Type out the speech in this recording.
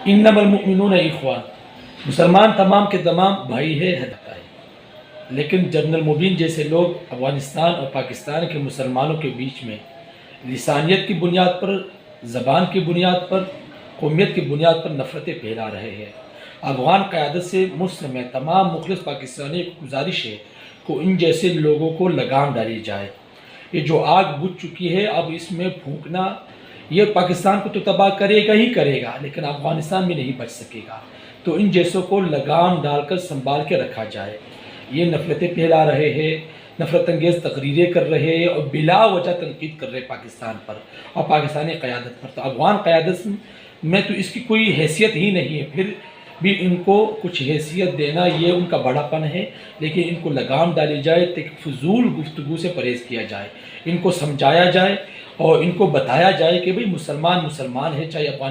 انما المؤمنون اخوان، مسلمان تمام کے تمام بھائی ہے ہے، لیکن جنرل مبین جیسے لوگ افغانستان اور پاکستان کے مسلمانوں کے بیچ میں لسانیت کی بنیاد پر، زبان کی بنیاد پر، قومیت کی بنیاد پر نفرتیں پھیلا رہے ہیں۔ افغان قیادت سے مسلم میں تمام مخلص پاکستانی کو گزارش ہے کہ ان جیسے لوگوں کو لگام ڈالی جائے۔ یہ جو آگ بجھ چکی ہے، اب اس میں پھونکنا یہ پاکستان کو تو تباہ کرے گا ہی کرے گا، لیکن افغانستان میں نہیں بچ سکے گا۔ تو ان جیسوں کو لگام ڈال کر سنبھال کے رکھا جائے۔ یہ نفرتیں پھیلا رہے ہیں، نفرت انگیز تقریریں کر رہے ہیں اور بلا وجہ تنقید کر رہے پاکستان پر اور پاکستانی قیادت پر۔ تو افغان قیادت میں تو اس کی کوئی حیثیت ہی نہیں ہے، پھر بھی ان کو کچھ حیثیت دینا یہ ان کا بڑا پن ہے، لیکن ان کو لگام ڈالی جائے، فضول گفتگو سے پرہیز کیا جائے، ان کو سمجھایا جائے اور ان کو بتایا جائے کہ بھئی مسلمان مسلمان ہے، چاہے افغانستان